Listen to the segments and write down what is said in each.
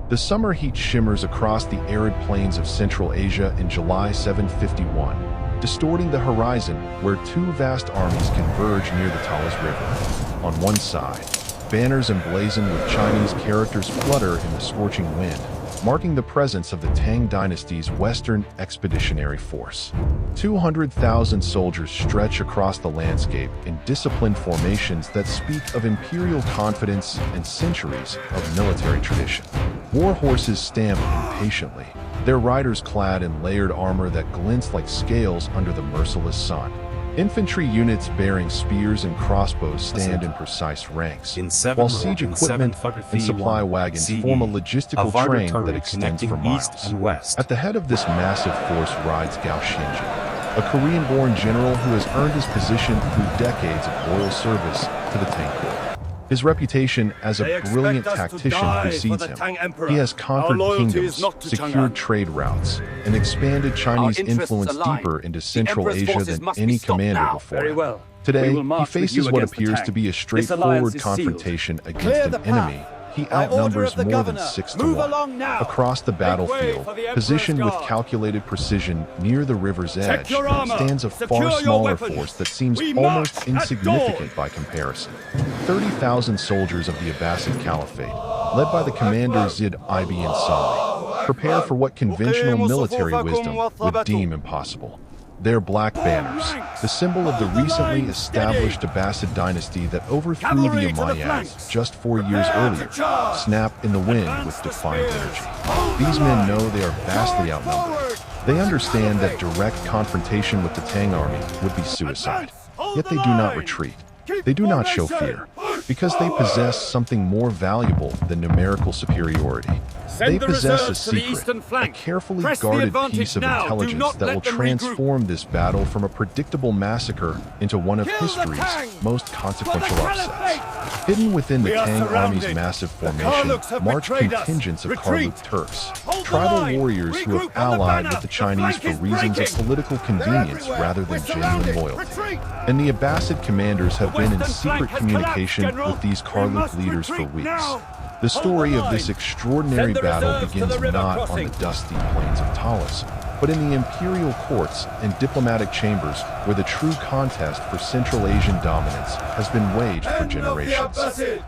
The summer heat shimmers across the arid plains of Central Asia in July 751, distorting the horizon where two vast armies converge near the Talas River. On one side, banners emblazoned with Chinese characters flutter in the scorching wind, marking the presence of the Tang dynasty's Western Expeditionary Force. 200,000 soldiers stretch across the landscape in disciplined formations that speak of imperial confidence and centuries of military tradition. War horses stamp impatiently, their riders clad in layered armor that glints like scales under the merciless sun. Infantry units bearing spears and crossbows stand in precise ranks, while siege equipment and supply wagons form a logistical train that extends for miles. At the head of this massive force rides Gao Xinji, a Korean-born general who has earned his position through decades of loyal service to the Tang court. His reputation as a brilliant tactician precedes him. He has conquered kingdoms, secured trade routes, and expanded Chinese influence deeper into Central Asia than any commander before him. Today, he faces what appears to be a straightforward confrontation against an enemy he outnumbers more than 6 to 1. Across the battlefield, positioned with calculated precision near the river's edge, stands a far smaller force that seems almost insignificant by comparison. 30,000 soldiers of the Abbasid Caliphate, led by the commander Zid Ibn Salih, prepare for what conventional military wisdom would deem impossible. Their black banners, the symbol of the recently established Abbasid dynasty that overthrew the Umayyads just 4 years earlier, snap in the wind with defiant energy. These men know they are vastly outnumbered. They understand that direct confrontation with the Tang army would be suicide. Yet they do not retreat. They do not show fear, because they possess something more valuable than numerical superiority. They possess a secret, a carefully guarded piece of intelligence that will transform this battle from a predictable massacre into one of history's most consequential upsets. Hidden within the Tang army's massive formation march contingents of Karluk Turks, tribal warriors who have allied with the Chinese for reasons of political convenience rather than genuine loyalty. And the Abbasid commanders have been in secret communication with these Karluk leaders for weeks. The story of this extraordinary battle begins not on the dusty plains of Talas, but in the imperial courts and diplomatic chambers where the true contest for Central Asian dominance has been waged for generations.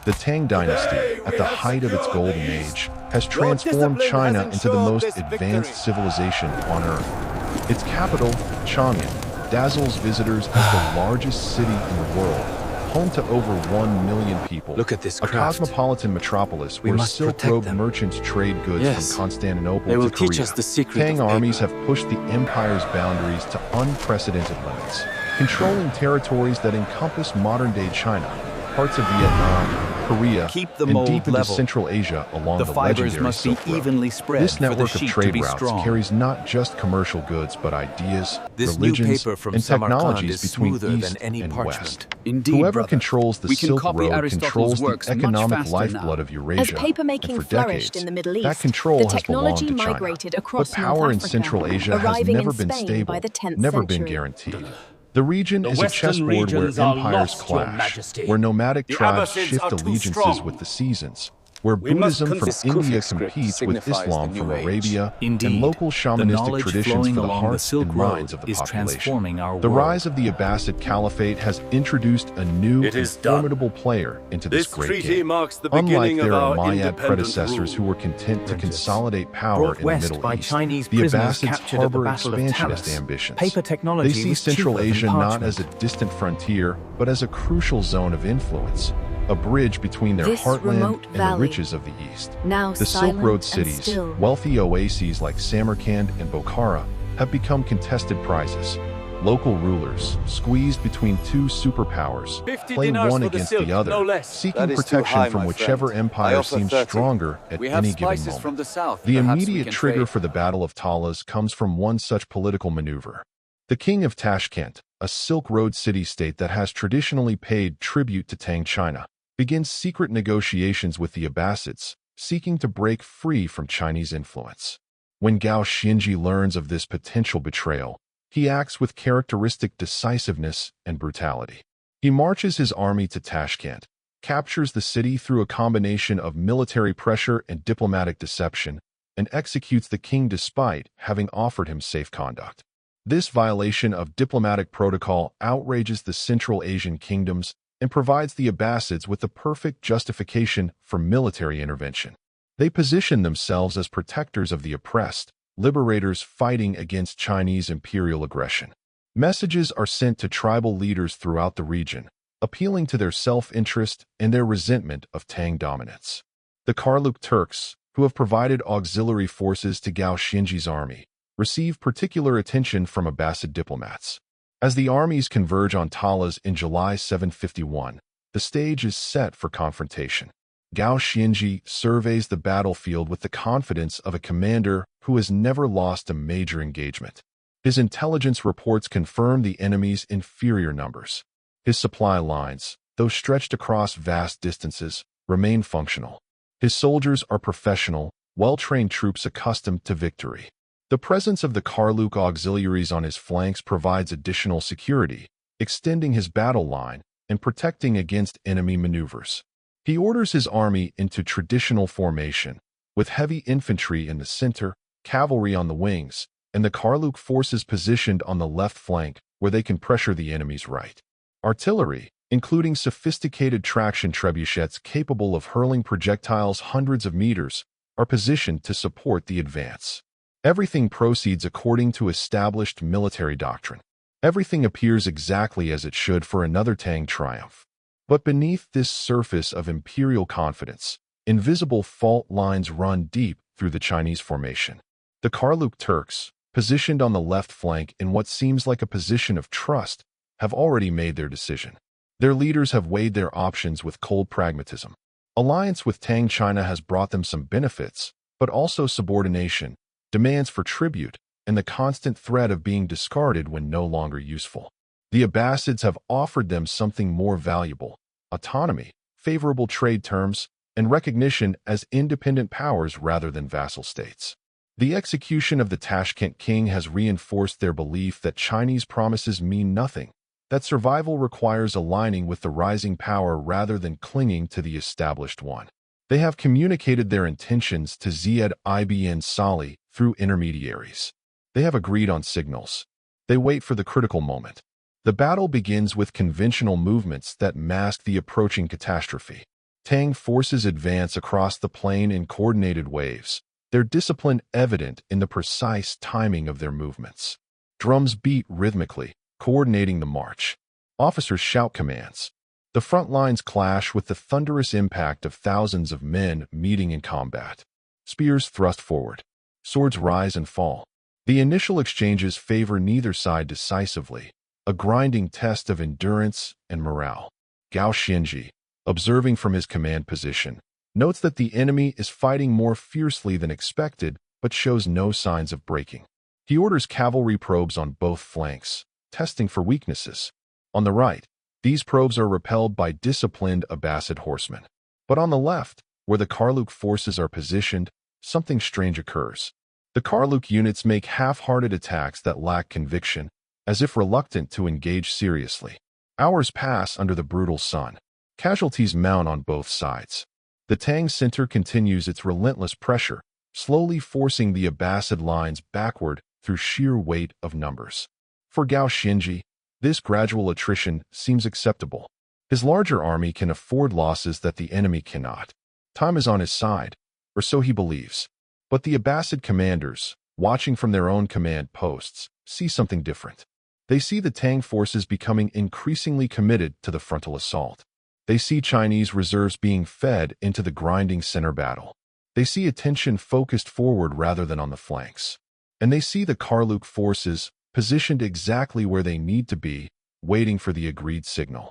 The Tang dynasty, at the height of its golden age, has transformed China into the most advanced civilization on Earth. Its capital, Chang'an, dazzles visitors as the largest city in the world, home to over 1 million people. Look at this a craft. cosmopolitan metropolis where silk-robed merchants trade goods Yes. from Constantinople They will to Korea. teach us the secret Tang of armies have pushed the empire's boundaries to unprecedented limits, controlling territories that encompass modern-day China, parts of Vietnam, Korea, Keep the and mold deep into level. Central Asia along The the fibers legendary must be Silk Road. evenly spread This for the network of sheet to trade be routes strong. carries not just commercial goods but ideas, This new religions, paper from and Samarkand technologies is between smoother East than any and parchment. West. Indeed, Whoever brother. controls the We can Silk copy Road Aristotle's controls works the much economic faster lifeblood now. of Eurasia. As papermaking and for flourished decades, in the Middle that East, control the has belonged technology to China. migrated But across power North in Africa, Central Asia has arriving never in been Spain stable, by the 10th never been century. guaranteed. The region is a Western chessboard where regions are empires lost, Your clash, Majesty. where nomadic The tribes Abbasids shift are too allegiances strong. with the seasons, where We must Buddhism from This India Kufic script competes with signifies Islam the new from age. Arabia, and Indeed, local the shamanistic knowledge traditions flowing for the along the hearts Silk and Road minds of the is population. transforming our The world. rise of the Abbasid Caliphate has introduced a new It and is done. formidable player into this This great treaty game. marks the Unlike beginning of their our Umayyad independent predecessors who rule. were content to consolidate power Brought in the west Middle by East, Chinese the prisoners Abbasids captured at the harbor Battle of expansionist Talas. ambitions. Paper technology They see was Central cheaper than Asia not parchment. as a distant frontier, but as a crucial zone of influence, a bridge between their This heartland remote and the valley, riches of the East. now The Silk silent Road and cities, still. wealthy oases like Samarkand and Bokhara, have become contested prizes. Local rulers, squeezed between two superpowers, 50 play dinars one for the against silk, the other, no less. seeking That is too protection high, from my whichever friend. I empire offer seems 30. stronger at We have any given spices moment. from the south. The Perhaps we immediate can trigger trade. for the Battle of Talas comes from one such political maneuver. The king of Tashkent, a Silk Road city-state that has traditionally paid tribute to Tang China, begins secret negotiations with the Abbasids, seeking to break free from Chinese influence. When Gao Xinji learns of this potential betrayal, he acts with characteristic decisiveness and brutality. He marches his army to Tashkent, captures the city through a combination of military pressure and diplomatic deception, and executes the king despite having offered him safe conduct. This violation of diplomatic protocol outrages the Central Asian kingdoms and provides the Abbasids with the perfect justification for military intervention. They position themselves as protectors of the oppressed, liberators fighting against Chinese imperial aggression. Messages are sent to tribal leaders throughout the region, appealing to their self-interest and their resentment of Tang dominance. The Karluk Turks, who have provided auxiliary forces to Gao Xinji's army, receive particular attention from Abbasid diplomats. As the armies converge on Talas in July 751, the stage is set for confrontation. Gao Xinji surveys the battlefield with the confidence of a commander who has never lost a major engagement. His intelligence reports confirm the enemy's inferior numbers. His supply lines, though stretched across vast distances, remain functional. His soldiers are professional, well-trained troops accustomed to victory. The presence of the Karluk auxiliaries on his flanks provides additional security, extending his battle line and protecting against enemy maneuvers. He orders his army into traditional formation, with heavy infantry in the center, cavalry on the wings, and the Karluk forces positioned on the left flank where they can pressure the enemy's right. Artillery, including sophisticated traction trebuchets capable of hurling projectiles hundreds of meters, are positioned to support the advance. Everything proceeds according to established military doctrine. Everything appears exactly as it should for another Tang triumph. But beneath this surface of imperial confidence, invisible fault lines run deep through the Chinese formation. The Karluk Turks, positioned on the left flank in what seems like a position of trust, have already made their decision. Their leaders have weighed their options with cold pragmatism. Alliance with Tang China has brought them some benefits, but also subordination, demands for tribute, and the constant threat of being discarded when no longer useful. The Abbasids have offered them something more valuable: autonomy, favorable trade terms, and recognition as independent powers rather than vassal states. The execution of the Tashkent king has reinforced their belief that Chinese promises mean nothing, that survival requires aligning with the rising power rather than clinging to the established one. They have communicated their intentions to Ziyad ibn Salih through intermediaries. They have agreed on signals. They wait for the critical moment. The battle begins with conventional movements that mask the approaching catastrophe. Tang forces advance across the plain in coordinated waves, their discipline evident in the precise timing of their movements. Drums beat rhythmically, coordinating the march. Officers shout commands. The front lines clash with the thunderous impact of thousands of men meeting in combat. Spears thrust forward. Swords rise and fall. The initial exchanges favor neither side decisively, a grinding test of endurance and morale. Gao Xinji, observing from his command position, notes that the enemy is fighting more fiercely than expected, but shows no signs of breaking. He orders cavalry probes on both flanks, testing for weaknesses. On the right, these probes are repelled by disciplined Abbasid horsemen. But on the left, where the Karluk forces are positioned, something strange occurs. The Karluk units make half-hearted attacks that lack conviction, as if reluctant to engage seriously. Hours pass under the brutal sun. Casualties mount on both sides. The Tang center continues its relentless pressure, slowly forcing the Abbasid lines backward through sheer weight of numbers. For Gao Xinji, this gradual attrition seems acceptable. His larger army can afford losses that the enemy cannot. Time is on his side, or so he believes. But the Abbasid commanders, watching from their own command posts, see something different. They see the Tang forces becoming increasingly committed to the frontal assault. They see Chinese reserves being fed into the grinding center battle. They see attention focused forward rather than on the flanks. And they see the Karluk forces positioned exactly where they need to be, waiting for the agreed signal.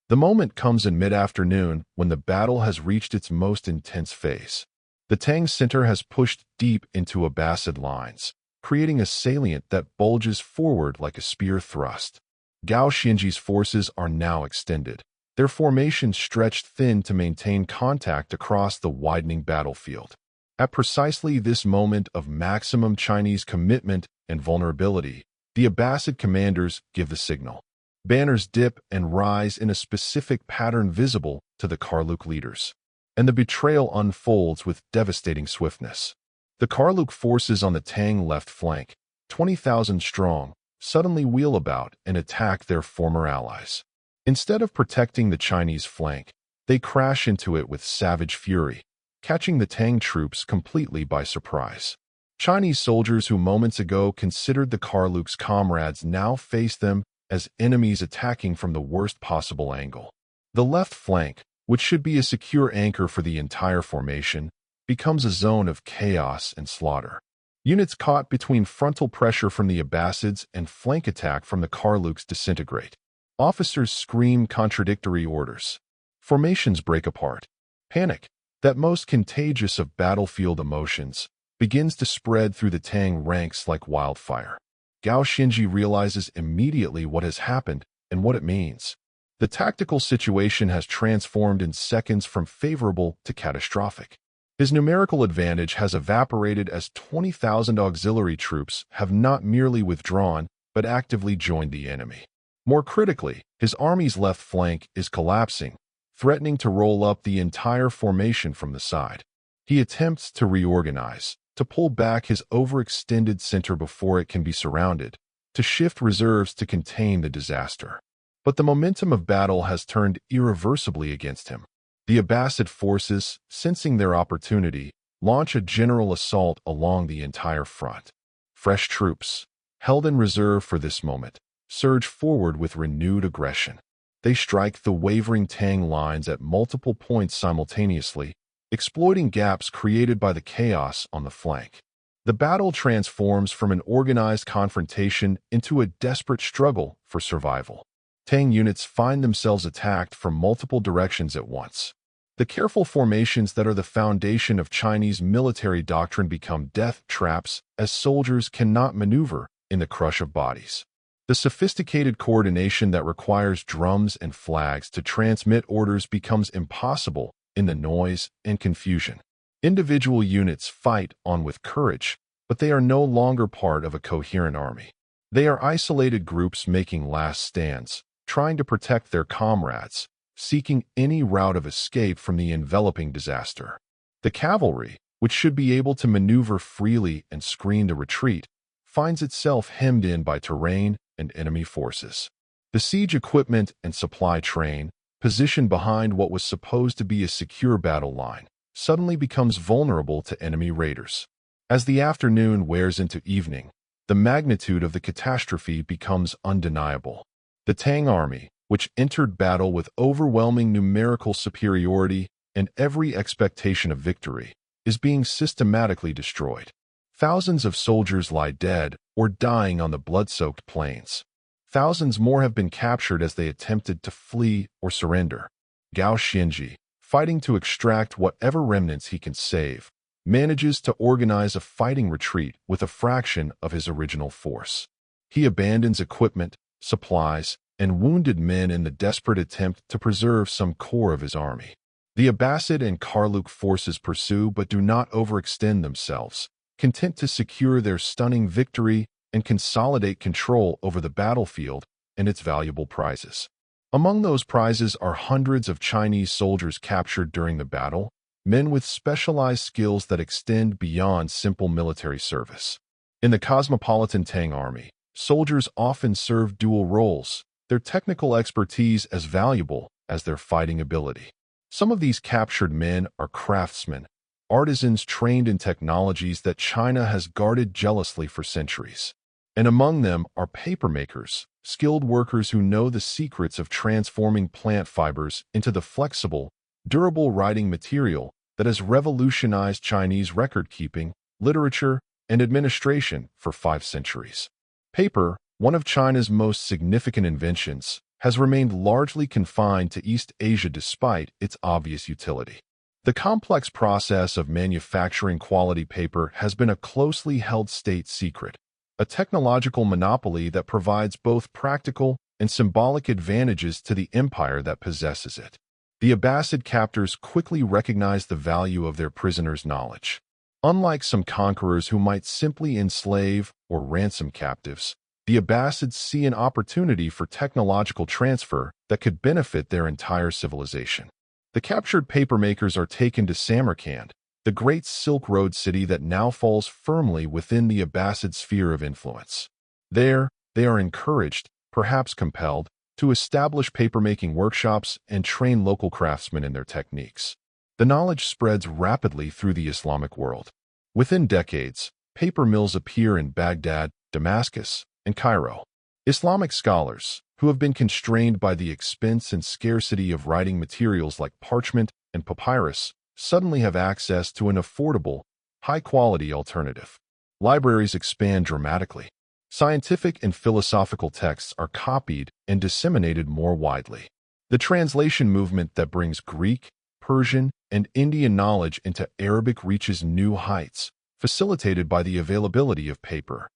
The moment comes in mid-afternoon when the battle has reached its most intense phase. The Tang center has pushed deep into Abbasid lines, creating a salient that bulges forward like a spear thrust. Gao Xinji's forces are now extended, their formations stretched thin to maintain contact across the widening battlefield. At precisely this moment of maximum Chinese commitment and vulnerability, the Abbasid commanders give the signal. Banners dip and rise in a specific pattern visible to the Karluk leaders, and the betrayal unfolds with devastating swiftness. The Karluk forces on the Tang left flank, 20,000 strong, suddenly wheel about and attack their former allies. Instead of protecting the Chinese flank, they crash into it with savage fury, catching the Tang troops completely by surprise. Chinese soldiers who moments ago considered the Karluk's comrades now face them as enemies attacking from the worst possible angle. The left flank, which should be a secure anchor for the entire formation, becomes a zone of chaos and slaughter. Units caught between frontal pressure from the Abbasids and flank attack from the Karluks disintegrate. Officers scream contradictory orders. Formations break apart. Panic, that most contagious of battlefield emotions, begins to spread through the Tang ranks like wildfire. Gao Xinji realizes immediately what has happened and what it means. The tactical situation has transformed in seconds from favorable to catastrophic. His numerical advantage has evaporated as 20,000 auxiliary troops have not merely withdrawn but actively joined the enemy. More critically, his army's left flank is collapsing, threatening to roll up the entire formation from the side. He attempts to reorganize, to pull back his overextended center before it can be surrounded, to shift reserves to contain the disaster. But the momentum of battle has turned irreversibly against him. The Abbasid forces, sensing their opportunity, launch a general assault along the entire front. Fresh troops, held in reserve for this moment, surge forward with renewed aggression. They strike the wavering Tang lines at multiple points simultaneously, exploiting gaps created by the chaos on the flank. The battle transforms from an organized confrontation into a desperate struggle for survival. Tang units find themselves attacked from multiple directions at once. The careful formations that are the foundation of Chinese military doctrine become death traps as soldiers cannot maneuver in the crush of bodies. The sophisticated coordination that requires drums and flags to transmit orders becomes impossible in the noise and confusion. Individual units fight on with courage, but they are no longer part of a coherent army. They are isolated groups making last stands, trying to protect their comrades, seeking any route of escape from the enveloping disaster. The cavalry, which should be able to maneuver freely and screen the retreat, finds itself hemmed in by terrain and enemy forces. The siege equipment and supply train, positioned behind what was supposed to be a secure battle line, suddenly becomes vulnerable to enemy raiders. As the afternoon wears into evening, the magnitude of the catastrophe becomes undeniable. The Tang army, which entered battle with overwhelming numerical superiority and every expectation of victory, is being systematically destroyed. Thousands of soldiers lie dead or dying on the blood-soaked plains. Thousands more have been captured as they attempted to flee or surrender. Gao Xinji, fighting to extract whatever remnants he can save, manages to organize a fighting retreat with a fraction of his original force. He abandons equipment, supplies, and wounded men in the desperate attempt to preserve some core of his army. The Abbasid and Karluk forces pursue but do not overextend themselves, content to secure their stunning victory and consolidate control over the battlefield and its valuable prizes. Among those prizes are hundreds of Chinese soldiers captured during the battle, men with specialized skills that extend beyond simple military service. In the cosmopolitan Tang army, soldiers often serve dual roles, their technical expertise as valuable as their fighting ability. Some of these captured men are craftsmen, artisans trained in technologies that China has guarded jealously for centuries. And among them are papermakers, skilled workers who know the secrets of transforming plant fibers into the flexible, durable writing material that has revolutionized Chinese record-keeping, literature, and administration for 5 centuries. Paper, one of China's most significant inventions, has remained largely confined to East Asia despite its obvious utility. The complex process of manufacturing quality paper has been a closely held state secret, a technological monopoly that provides both practical and symbolic advantages to the empire that possesses it. The Abbasid captors quickly recognized the value of their prisoners' knowledge. Unlike some conquerors who might simply enslave or ransom captives, the Abbasids see an opportunity for technological transfer that could benefit their entire civilization. The captured papermakers are taken to Samarkand, the great Silk Road city that now falls firmly within the Abbasid sphere of influence. There, they are encouraged, perhaps compelled, to establish papermaking workshops and train local craftsmen in their techniques. The knowledge spreads rapidly through the Islamic world. Within decades, paper mills appear in Baghdad, Damascus, and Cairo. Islamic scholars, who have been constrained by the expense and scarcity of writing materials like parchment and papyrus, suddenly have access to an affordable, high-quality alternative. Libraries expand dramatically. Scientific and philosophical texts are copied and disseminated more widely. The translation movement that brings Greek, Persian, and Indian knowledge into Arabic reaches new heights, facilitated by the availability of paper.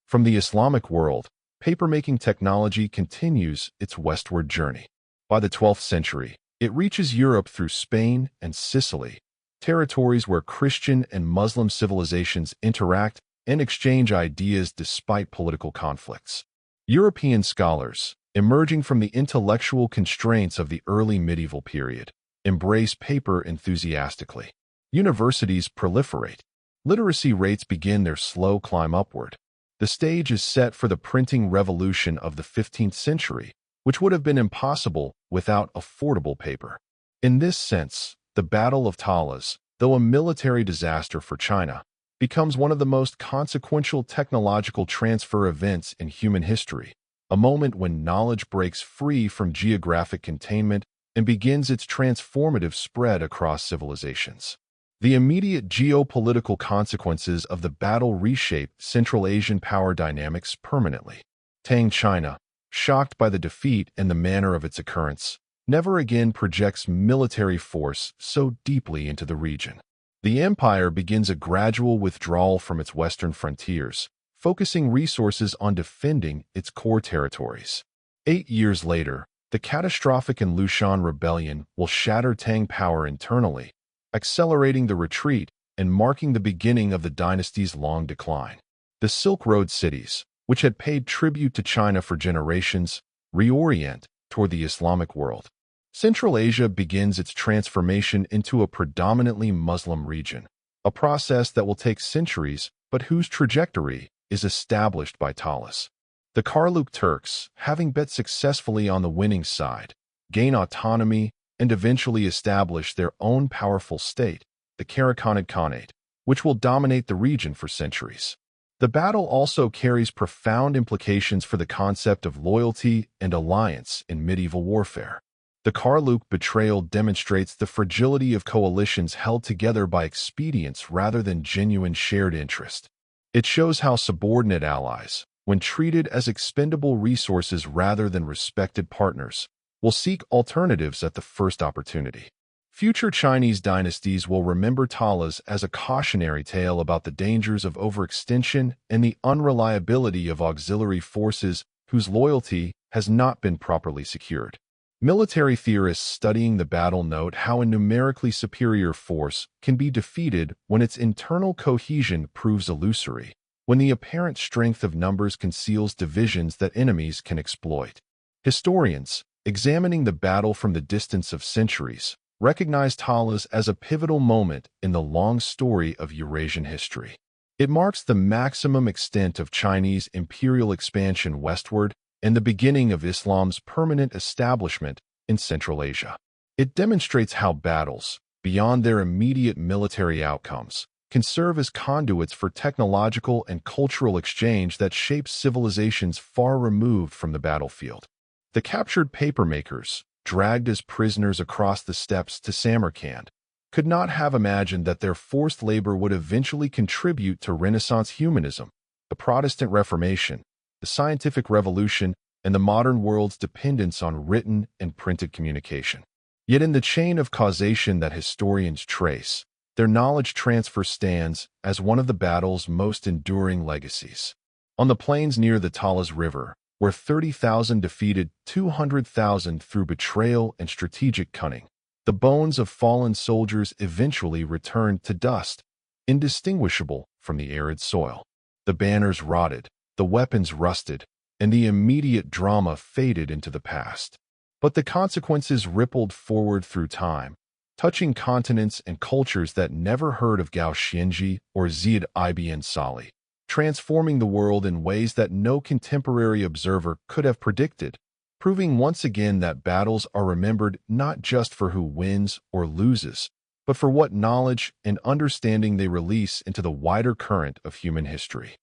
From the Islamic world, papermaking technology continues its westward journey. By the 12th century, it reaches Europe through Spain and Sicily, territories where Christian and Muslim civilizations interact and exchange ideas despite political conflicts. European scholars, emerging from the intellectual constraints of the early medieval period, embrace paper enthusiastically. Universities proliferate. Literacy rates begin their slow climb upward. The stage is set for the printing revolution of the 15th century, which would have been impossible without affordable paper. In this sense, the Battle of Talas, though a military disaster for China, becomes one of the most consequential technological transfer events in human history, a moment when knowledge breaks free from geographic containment and begins its transformative spread across civilizations. The immediate geopolitical consequences of the battle reshaped Central Asian power dynamics permanently. Tang China, shocked by the defeat and the manner of its occurrence, never again projects military force so deeply into the region. The empire begins a gradual withdrawal from its western frontiers, focusing resources on defending its core territories. 8 years later, the catastrophic Lushan rebellion will shatter Tang power internally, accelerating the retreat and marking the beginning of the dynasty's long decline. The Silk Road cities, which had paid tribute to China for generations, reorient toward the Islamic world. Central Asia begins its transformation into a predominantly Muslim region, a process that will take centuries but whose trajectory is established by Talas. The Karluk Turks, having bet successfully on the winning side, gain autonomy and eventually establish their own powerful state, the Karakhanid Khanate, which will dominate the region for centuries. The battle also carries profound implications for the concept of loyalty and alliance in medieval warfare. The Karluk betrayal demonstrates the fragility of coalitions held together by expedience rather than genuine shared interest. It shows how subordinate allies, when treated as expendable resources rather than respected partners, will seek alternatives at the first opportunity. Future Chinese dynasties will remember Talas as a cautionary tale about the dangers of overextension and the unreliability of auxiliary forces whose loyalty has not been properly secured. Military theorists studying the battle note how a numerically superior force can be defeated when its internal cohesion proves illusory, when the apparent strength of numbers conceals divisions that enemies can exploit. Historians, examining the battle from the distance of centuries, recognize Talas as a pivotal moment in the long story of Eurasian history. It marks the maximum extent of Chinese imperial expansion westward and the beginning of Islam's permanent establishment in Central Asia. It demonstrates how battles, beyond their immediate military outcomes, can serve as conduits for technological and cultural exchange that shapes civilizations far removed from the battlefield. The captured papermakers, dragged as prisoners across the steppes to Samarkand, could not have imagined that their forced labor would eventually contribute to Renaissance humanism, the Protestant Reformation, the scientific revolution, and the modern world's dependence on written and printed communication. Yet in the chain of causation that historians trace, their knowledge transfer stands as one of the battle's most enduring legacies. On the plains near the Talas River, where 30,000 defeated 200,000 through betrayal and strategic cunning, the bones of fallen soldiers eventually returned to dust, indistinguishable from the arid soil. The banners rotted, the weapons rusted, and the immediate drama faded into the past. But the consequences rippled forward through time, touching continents and cultures that never heard of Gao Xianji or Ziyad ibn Salih, transforming the world in ways that no contemporary observer could have predicted, proving once again that battles are remembered not just for who wins or loses, but for what knowledge and understanding they release into the wider current of human history.